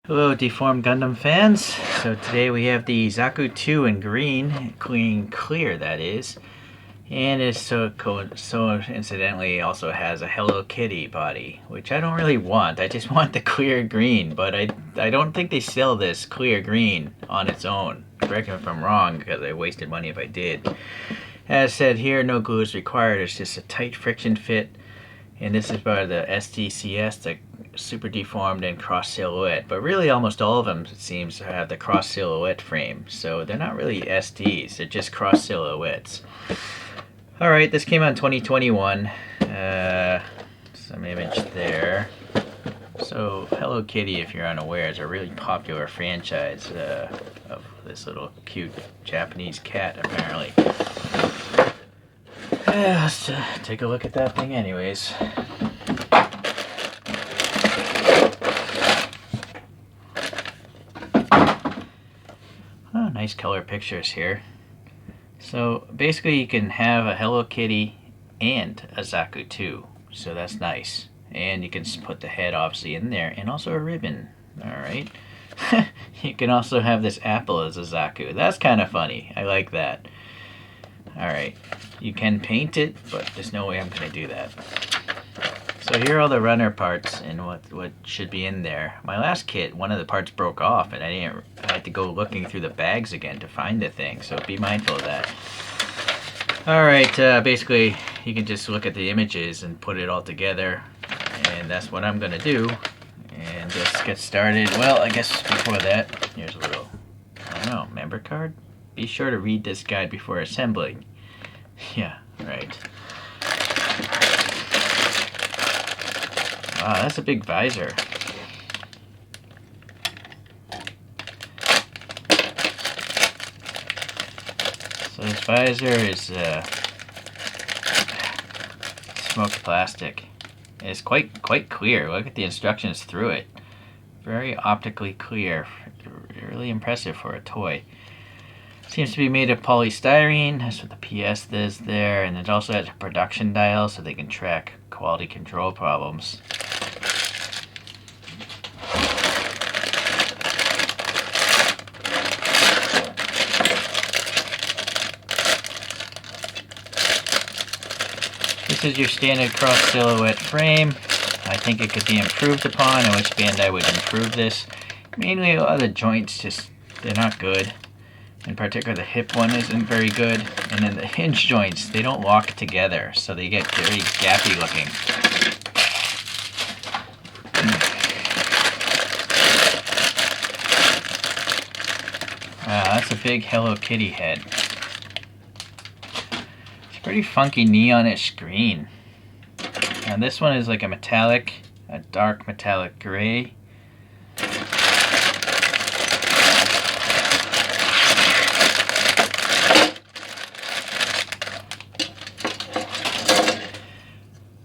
Hello deformed Gundam fans. So today we have the Zaku 2 in green, clear that is. And it so incidentally also has a Hello Kitty body, which I don't really want. I just want the clear green, but I don't think they sell this clear green on its own. Correct me if I'm wrong, because I wasted money if I did. As said here, no glue is required. It's just a tight friction fit. And this is by the SDCS, the Super Deformed and Cross Silhouette. But really almost all of them, it seems, have the Cross Silhouette frame. So they're not really SDs, they're just Cross Silhouettes. Alright, this came out in 2021. Some image there. So Hello Kitty, if you're unaware, is a really popular franchise of this little cute Japanese cat, apparently. Let's take a look at that thing anyways. Oh, nice color pictures here. So basically you can have a Hello Kitty and a Zaku 2, so that's nice. And you can put the head obviously in there, and also a ribbon. Alright. You can also have this apple as a Zaku. That's kind of funny. I like that. Alright, you can paint it, but there's no way I'm going to do that. So here are all the runner parts and what should be in there. My last kit, one of the parts broke off, and I had to go looking through the bags again to find the thing, so be mindful of that. Alright, basically you can just look at the images and put it all together, and that's what I'm going to do. And just get started. Well, I guess before that, here's a little, I don't know, member card? Be sure to read this guide before assembling. Yeah, right. Wow, that's a big visor. So this visor is smoked plastic. It's quite clear. Look at the instructions through it. Very optically clear. Really impressive for a toy. Seems to be made of polystyrene. That's what the PS is there. And it also has a production dial so they can track quality control problems. This is your standard cross silhouette frame. I think it could be improved upon. I wish Bandai would improve this. Mainly a lot of the joints they're not good. In particular, the hip one isn't very good, and then the hinge joints, they don't lock together, so they get very gappy looking. Wow, that's a big Hello Kitty head. It's pretty funky neonish green. Now this one is like a dark metallic gray.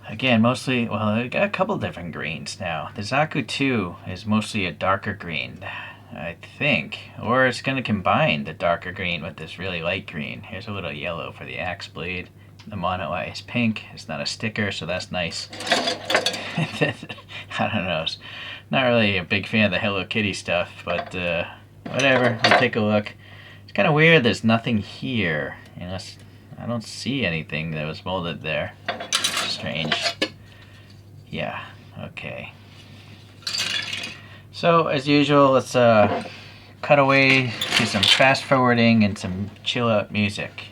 Again, mostly, well, I got a couple different greens now. The Zaku 2 is mostly a darker green, I think. Or it's going to combine the darker green with this really light green. Here's a little yellow for the axe blade. The mono eye is pink. It's not a sticker, so that's nice. I don't know. Not really a big fan of the Hello Kitty stuff, but whatever. We'll take a look. It's kind of weird there's nothing here, unless I don't see anything that was molded there. Strange. Yeah, okay. So, as usual, let's cut away to some fast forwarding and some chill out music.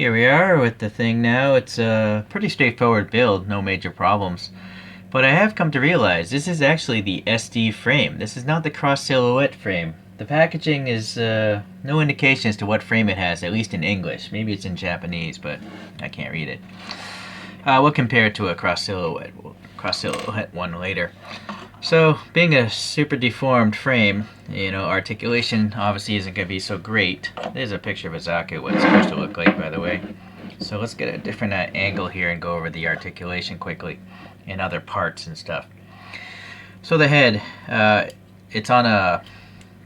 Here we are with the thing now. It's a pretty straightforward build, no major problems. But I have come to realize this is actually the SD frame. This is not the Cross Silhouette frame. The packaging is no indication as to what frame it has, at least in English. Maybe it's in Japanese, but I can't read it. We'll compare it to a Cross Silhouette one later. So, being a super deformed frame, you know, articulation obviously isn't going to be so great. There's a picture of a Zaku, what it's supposed to look like, by the way. So let's get a different angle here and go over the articulation quickly and other parts and stuff. So the head, it's on a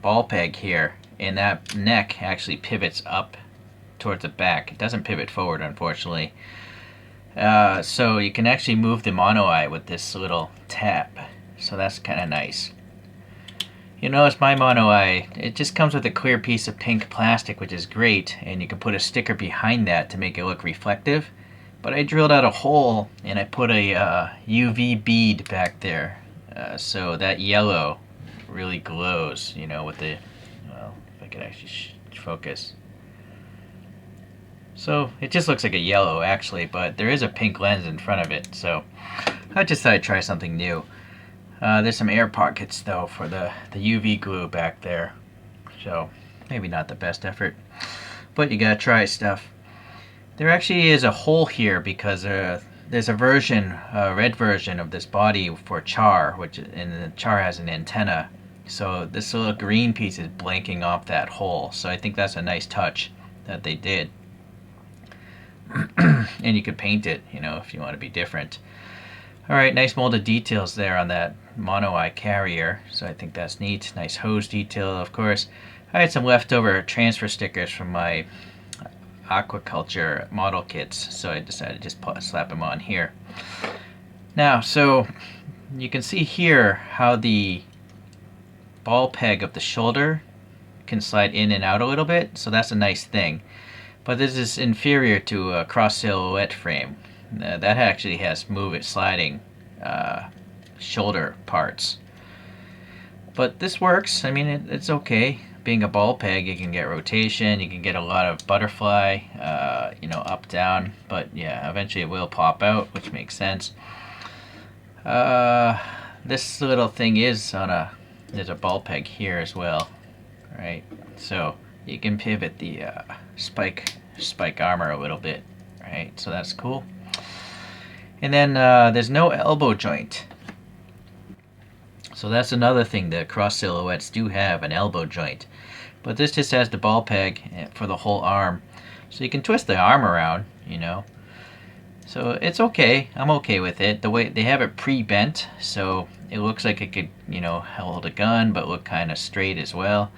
ball peg here, and that neck actually pivots up towards the back. It doesn't pivot forward, unfortunately. So you can actually move the mono eye with this little tap. So that's kind of nice. You notice my mono eye, it just comes with a clear piece of pink plastic, which is great, and you can put a sticker behind that to make it look reflective. But I drilled out a hole and I put a UV bead back there, so that yellow really glows, you know, with the, well, if I could actually focus. So it just looks like a yellow actually, but there is a pink lens in front of it, so I just thought I'd try something new. There's some air pockets though for the UV glue back there, so maybe not the best effort, but you gotta try stuff. There actually is a hole here because there's a version, a red version of this body for Char, and the Char has an antenna, so this little green piece is blanking off that hole, so I think that's a nice touch that they did. And you could paint it, you know, if you want to be different. Alright, nice molded details there on that mono eye carrier, so I think that's neat. Nice hose detail, of course. I had some leftover transfer stickers from my aquaculture model kits, so I decided to just slap them on here. Now, so you can see here how the ball peg of the shoulder can slide in and out a little bit, so that's a nice thing. But this is inferior to a Cross Silhouette frame. That actually has sliding shoulder parts. But this works. I mean, it's okay. Being a ball peg, you can get rotation, you can get a lot of butterfly, you know, up, down. But yeah, eventually it will pop out, which makes sense. This little thing is on there's a ball peg here as well, right? So you can pivot the spike armor a little bit, right? So that's cool. And then there's no elbow joint. So that's another thing that Cross Silhouettes do have, an elbow joint. But this just has the ball peg for the whole arm. So you can twist the arm around, you know. So it's okay. I'm okay with it. The way they have it pre-bent, so it looks like it could, you know, hold a gun, but look kind of straight as well.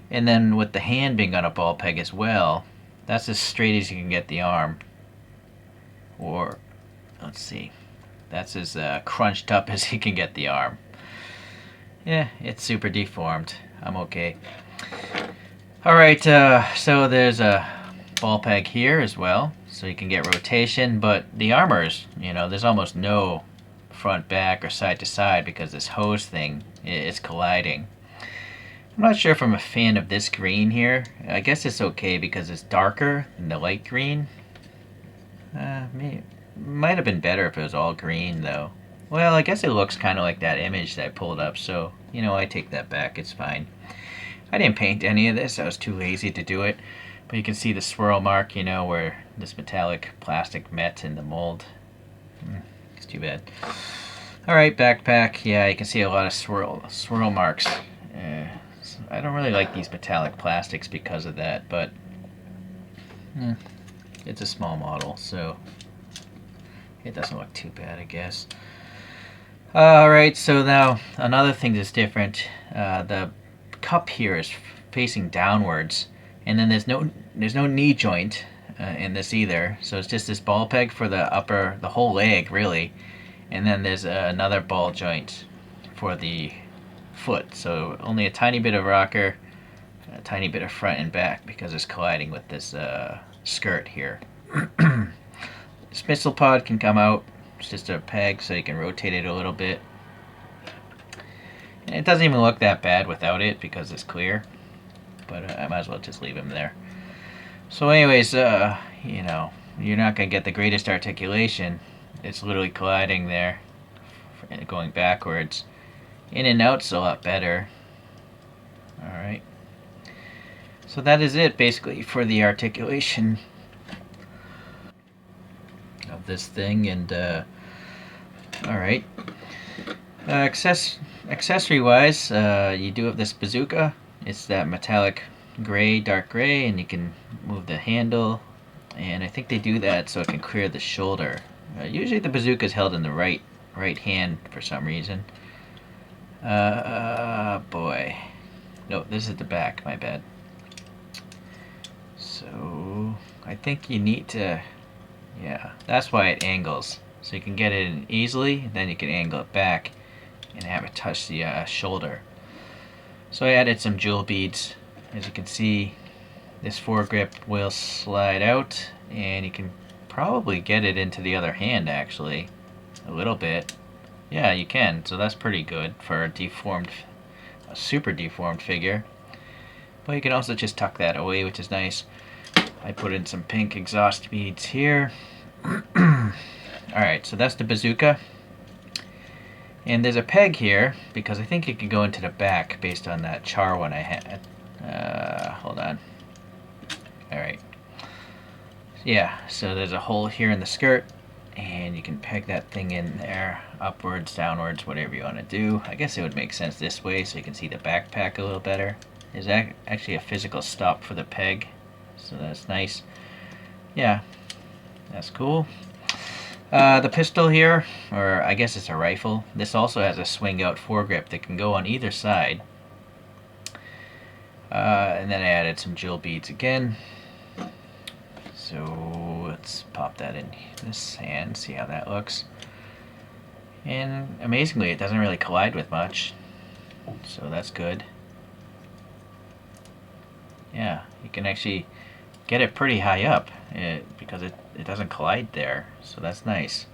And then with the hand being on a ball peg as well, that's as straight as you can get the arm. Or, let's see, that's as crunched up as you can get the arm. Yeah, it's super deformed. I'm okay. Alright, so there's a ball peg here as well, so you can get rotation, but the armors, you know, there's almost no front, back, or side to side because this hose thing is colliding. I'm not sure if I'm a fan of this green here. I guess it's okay because it's darker than the light green. Might have been better if it was all green though. Well, I guess it looks kind of like that image that I pulled up, so, you know, I take that back, it's fine. I didn't paint any of this, I was too lazy to do it. But you can see the swirl mark, you know, where this metallic plastic met in the mold. It's too bad. Alright, backpack. Yeah, you can see a lot of swirl marks. I don't really like these metallic plastics because of that, but it's a small model, so it doesn't look too bad, I guess. Alright, so now another thing that's different. The cup here is facing downwards, and then there's no knee joint in this either, so it's just this ball peg for the whole leg really, and then there's another ball joint for the foot, so only a tiny bit of rocker, a tiny bit of front and back because it's colliding with this skirt here. This missile pod can come out. It's just a peg so you can rotate it a little bit. And it doesn't even look that bad without it because it's clear, but I might as well just leave him there. So anyways, you know, you're not going to get the greatest articulation. It's literally colliding there, going backwards. In and out's a lot better. Alright. So that is it, basically, for the articulation of this thing. And, alright. Accessory-wise, you do have this bazooka. It's that metallic gray, dark gray, and you can move the handle. And I think they do that so it can clear the shoulder. Usually the bazooka is held in the right hand for some reason. Boy. No, this is the back, my bad. So, I think you need to, yeah, that's why it angles. So you can get it in easily, then you can angle it back and have it touch the shoulder. So I added some jewel beads. As you can see, this foregrip will slide out, and you can probably get it into the other hand, actually, a little bit. Yeah, you can, so that's pretty good for a super deformed figure. But you can also just tuck that away, which is nice. I put in some pink exhaust beads here. Alright, so that's the bazooka. And there's a peg here, because I think it could go into the back based on that char one I had. Hold on. Alright. Yeah, so there's a hole here in the skirt, and you can peg that thing in there, upwards, downwards, whatever you want to do. I guess it would make sense this way so you can see the backpack a little better. There's actually a physical stop for the peg, so that's nice. Yeah, that's cool. The pistol here, or I guess it's a rifle, this also has a swing out foregrip that can go on either side. And then I added some jewel beads again. So let's pop that in this hand, see how that looks. And amazingly, it doesn't really collide with much, so that's good. Yeah, you can actually get it pretty high up because it doesn't collide there, so that's nice.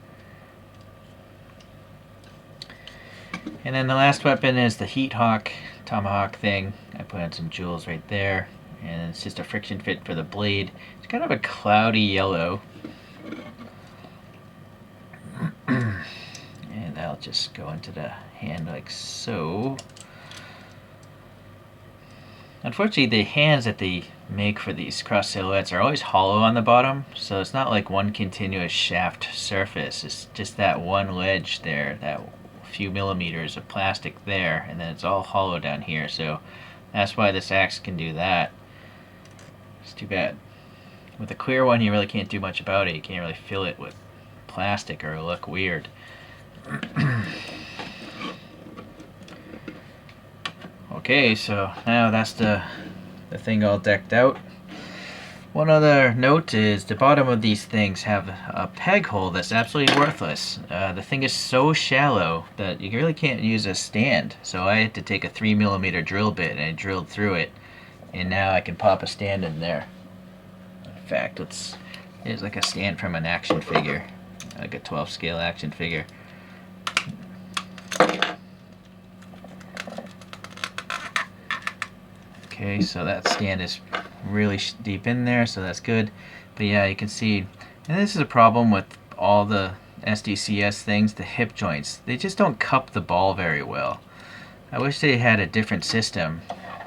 And then the last weapon is the Heat Hawk tomahawk thing. I put in some jewels right there, and it's just a friction fit for the blade. It's kind of a cloudy yellow. And that'll just go into the hand like so. Unfortunately, the hands that they make for these cross silhouettes are always hollow on the bottom, so it's not like one continuous shaft surface. It's just that one ledge there, that few millimeters of plastic there, and then it's all hollow down here, so that's why this axe can do that. It's too bad. With a clear one, you really can't do much about it. You can't really fill it with plastic or it'll look weird. Okay, so now that's the thing all decked out. One other note is the bottom of these things have a peg hole that's absolutely worthless. The thing is so shallow that you really can't use a stand. So I had to take a 3mm drill bit and I drilled through it. And now I can pop a stand in there. In fact, it's like a stand from an action figure. Like a 12 scale action figure. Okay, so that stand is really deep in there, so that's good. But yeah, you can see, and this is a problem with all the SDCS things, the hip joints. They just don't cup the ball very well. I wish they had a different system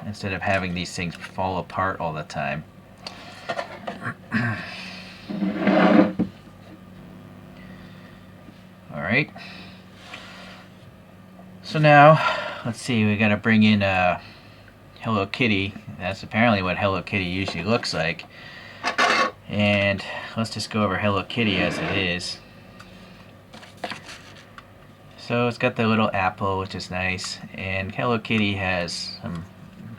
instead of having these things fall apart all the time. Alright. So now, let's see, we gotta bring in Hello Kitty. That's apparently what Hello Kitty usually looks like. And let's just go over Hello Kitty as it is. So it's got the little apple, which is nice, and Hello Kitty has some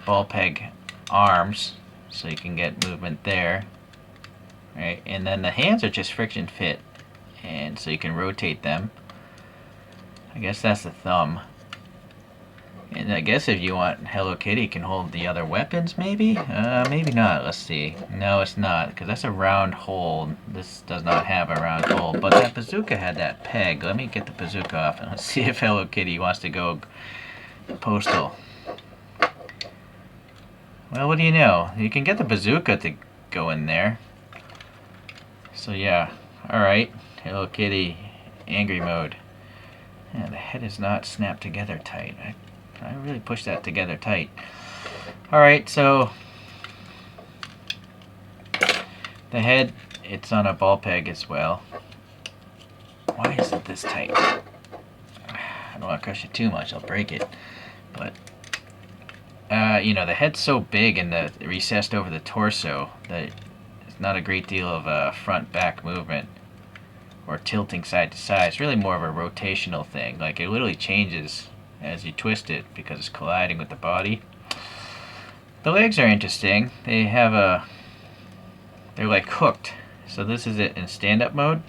ball peg arms, so you can get movement there. Right, and then the hands are just friction fit, and so you can rotate them. I guess that's the thumb. And I guess if you want, Hello Kitty can hold the other weapons, maybe? Maybe not. Let's see. No, it's not, because that's a round hole. This does not have a round hole. But that bazooka had that peg. Let me get the bazooka off, and let's see if Hello Kitty wants to go postal. Well, what do you know? You can get the bazooka to go in there. So yeah, alright, Hello Kitty angry mode. Yeah, the head is not snapped together tight. I really pushed that together tight. Alright, so the head, it's on a ball peg as well. Why is it this tight? I don't want to crush it too much, I'll break it. But, you know, the head's so big and recessed over the torso that it's not a great deal of front-back movement or tilting side to side. It's really more of a rotational thing. Like, it literally changes as you twist it because it's colliding with the body. The legs are interesting. They have they're like hooked. So this is it in stand-up mode.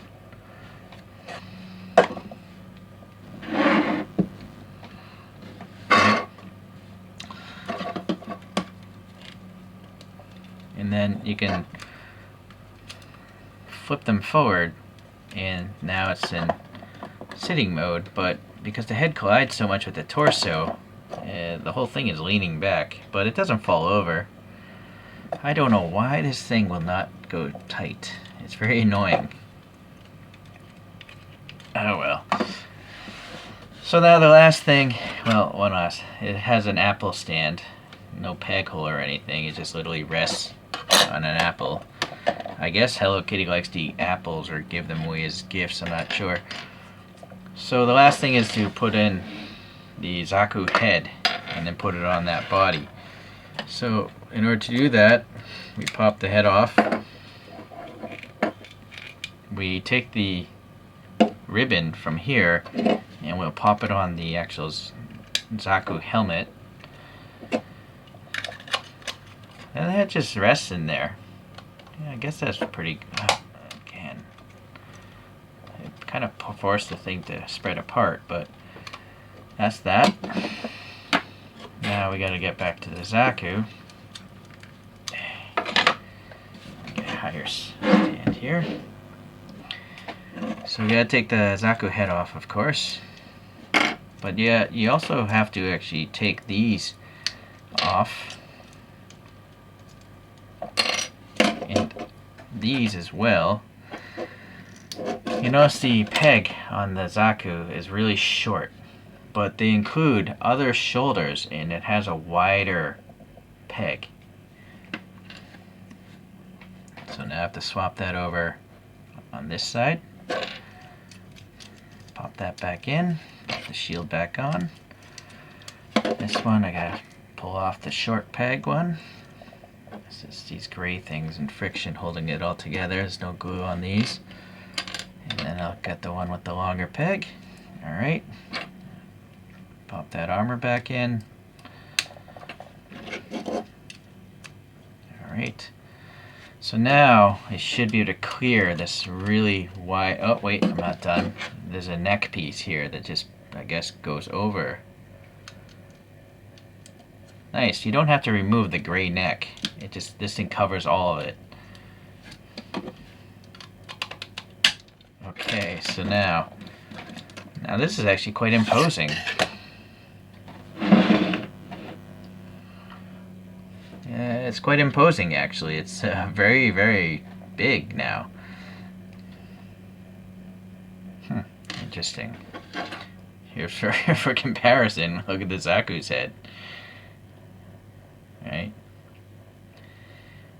And then you can flip them forward, and now it's in sitting mode, but because the head collides so much with the torso, the whole thing is leaning back, but it doesn't fall over. I don't know why this thing will not go tight. It's very annoying. Oh well. So now the last thing, well, one last. It has an apple stand. No peg hole or anything. It just literally rests on an apple. I guess Hello Kitty likes to eat apples or give them away as gifts, I'm not sure. So the last thing is to put in the Zaku head and then put it on that body. So in order to do that, we pop the head off. We take the ribbon from here and we'll pop it on the actual Zaku helmet. And the head just rests in there. Yeah, I guess that's pretty good. Again, it kind of forced the thing to spread apart, but that's that. Now we gotta get back to the Zaku. Get a higher stand here. So we gotta take the Zaku head off, of course. But yeah, you also have to actually take these off. And these as well. You notice the peg on the Zaku is really short, but they include other shoulders and it has a wider peg. So now I have to swap that over on this side. Pop that back in, put the shield back on. This one I gotta pull off the short peg one. It's just these gray things and friction holding it all together. There's no glue on these. And then I'll get the one with the longer peg. Alright. Pop that armor back in. Alright. So now I should be able to clear this really wide... Oh, wait, I'm not done. There's a neck piece here that just, I guess, goes over. Nice. You don't have to remove the gray neck. It just, this thing covers all of it. Okay, so now this is actually quite imposing. Yeah, it's quite imposing actually. It's very, very big now. Interesting. Here's for comparison, look at the Zaku's head. Right.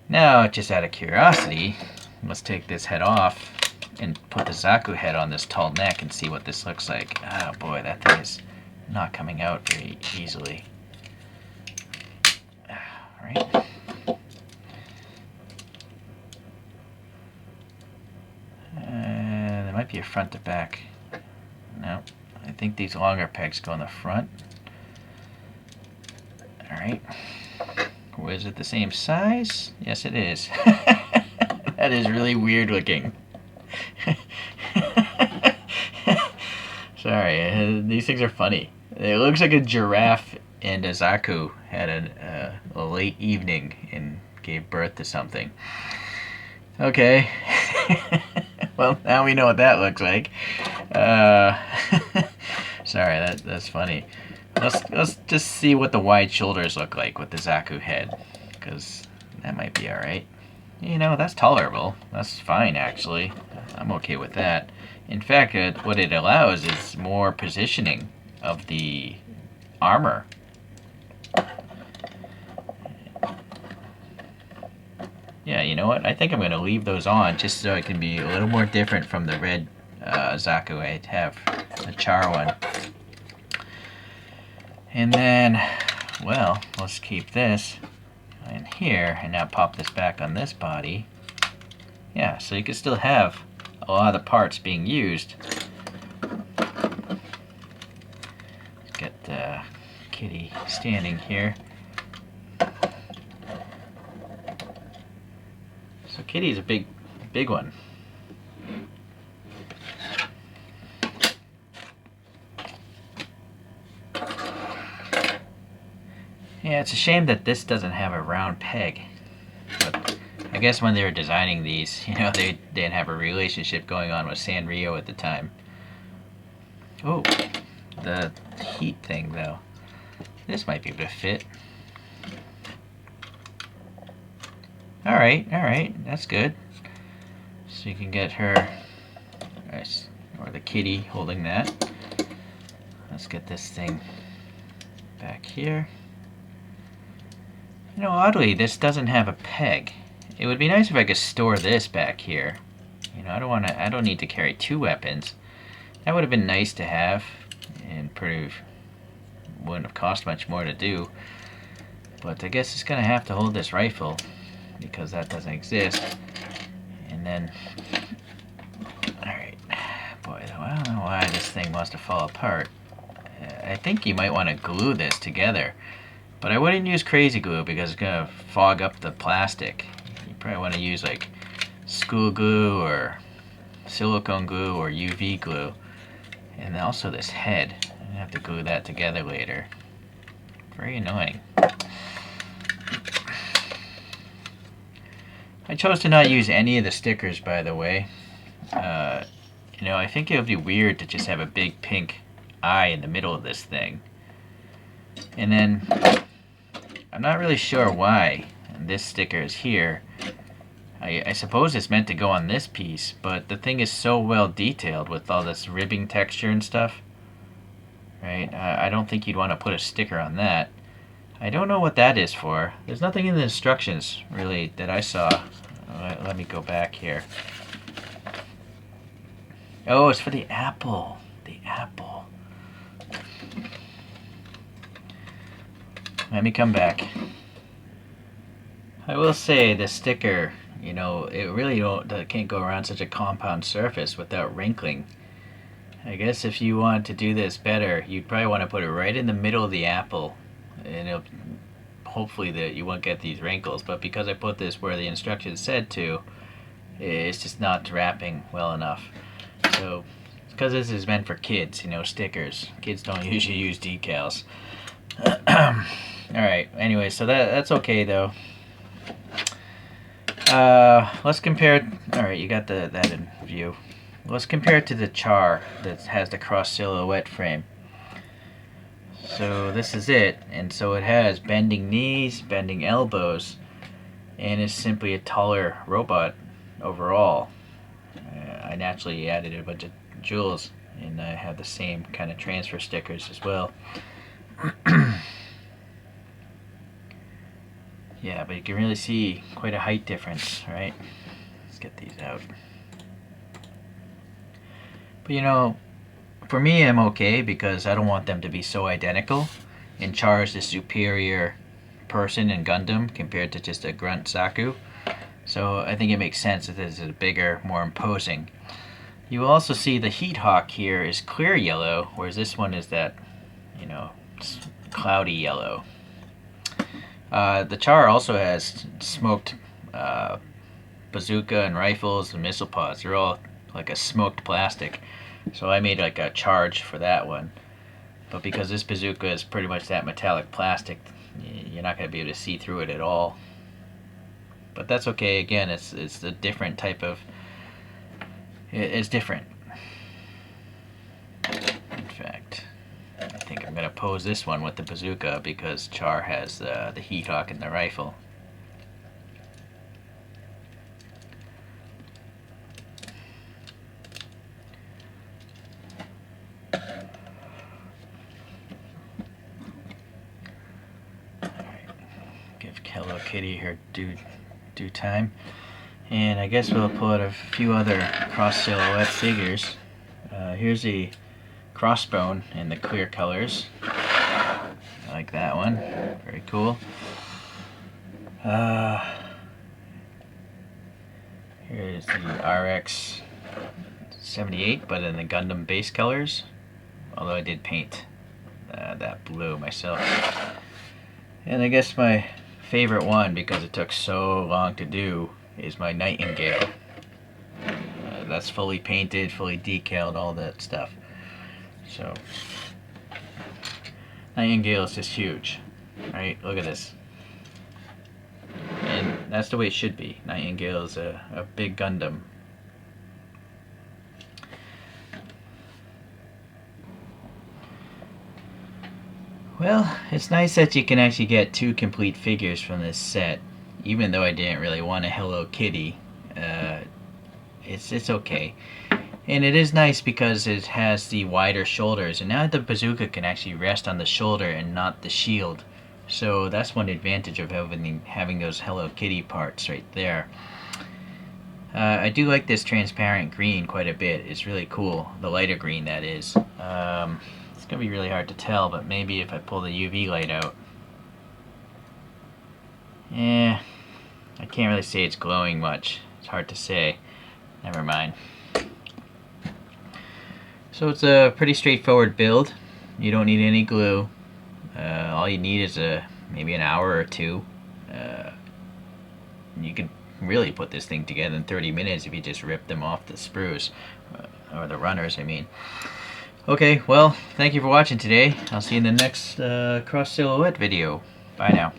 Now, just out of curiosity, let's take this head off and put the Zaku head on this tall neck and see what this looks like. Oh boy, that thing is not coming out very easily. Right. There might be a front to back. No, I think these longer pegs go in the front. Alright. Was it the same size? Yes, it is. That is really weird looking. Sorry, these things are funny. It looks like a giraffe and a Zaku had a late evening and gave birth to something. Okay. Well, now we know what that looks like. Sorry, that's funny. Let's just see what the wide shoulders look like with the Zaku head, because that might be alright. You know, that's tolerable. That's fine, actually. I'm okay with that. In fact, what it allows is more positioning of the armor. Yeah, you know what? I think I'm going to leave those on just so it can be a little more different from the red Zaku I have, the Char one. And then, well, let's keep this in here and now pop this back on this body. Yeah, so you can still have a lot of the parts being used. Let's get Kitty standing here. So Kitty's a big one. Yeah, it's a shame that this doesn't have a round peg. But I guess when they were designing these, you know, they didn't have a relationship going on with Sanrio at the time. Oh, the heat thing though. This might be able to fit. Alright, that's good. So you can get her, or the kitty holding that. Let's get this thing back here. You know, oddly, this doesn't have a peg. It would be nice if I could store this back here. You know, I don't need to carry two weapons. That would have been nice to have, and wouldn't have cost much more to do. But I guess it's gonna have to hold this rifle, because that doesn't exist. And then, alright, boy, I don't know why this thing wants to fall apart. I think you might want to glue this together. But I wouldn't use crazy glue because it's going to fog up the plastic. You probably want to use like school glue or silicone glue or UV glue. And also this head. I'm going to have to glue that together later. Very annoying. I chose to not use any of the stickers, by the way. You know, I think it would be weird to just have a big pink eye in the middle of this thing. And then I'm not really sure why this sticker is here. I suppose it's meant to go on this piece, but the thing is so well detailed with all this ribbing texture and stuff. Right? I don't think you'd want to put a sticker on that. I don't know what that is for. There's nothing in the instructions, really, that I saw. Let me go back here. Oh, it's for the apple. The apple. Let me come back. I will say the sticker, you know, it really can't go around such a compound surface without wrinkling. I guess if you want to do this better, you'd probably want to put it right in the middle of the apple, and hopefully that you won't get these wrinkles. But because I put this where the instructions said to, it's just not wrapping well enough. So, because this is meant for kids, you know, stickers. Kids don't usually use decals. Alright, anyway, so that's okay though. Let's compare. Alright, you got that in view. Let's compare it to the Char that has the cross silhouette frame. So this is it, and so it has bending knees, bending elbows, and it's simply a taller robot overall. I naturally added a bunch of jewels, and I have the same kind of transfer stickers as well. Yeah, but you can really see quite a height difference, right? Let's get these out. But you know, for me, I'm okay because I don't want them to be so identical. And Char is the superior person in Gundam compared to just a grunt Zaku. So I think it makes sense that this is bigger, more imposing. You will also see the heat hawk here is clear yellow, whereas this one is that, you know, cloudy yellow. The Char also has smoked bazooka and rifles and missile pods. They're all like a smoked plastic. So I made like a charge for that one. But because this bazooka is pretty much that metallic plastic, you're not going to be able to see through it at all. But that's okay. Again, it's a different type of... It's different. In fact, I think I'm going to pose this one with the bazooka because Char has the heat hawk and the rifle. Kitty here due time. And I guess we'll pull out a few other Cross Silhouette figures. Here's a Crossbone in the clear colors. I like that one. Very cool. Here's the RX 78, but in the Gundam base colors. Although I did paint that blue myself. And I guess my favorite one, because it took so long to do, is my Nightingale. That's fully painted, fully decaled, all that stuff. So, Nightingale is just huge, right? Look at this. And that's the way it should be. Nightingale is a big Gundam. Well, it's nice that you can actually get 2 complete figures from this set. Even though I didn't really want a Hello Kitty, it's okay. And it is nice because it has the wider shoulders, and now the bazooka can actually rest on the shoulder and not the shield. So that's one advantage of having those Hello Kitty parts right there. I do like this transparent green quite a bit. It's really cool. The lighter green, that is. It's going to be really hard to tell, but maybe if I pull the UV light out. Yeah, I can't really say it's glowing much. It's hard to say. Never mind. So it's a pretty straightforward build. You don't need any glue. All you need is maybe an hour or 2. You could really put this thing together in 30 minutes if you just rip them off the sprues. Or the runners, I mean. Okay, well, thank you for watching today. I'll see you in the next Cross Silhouette video. Bye now.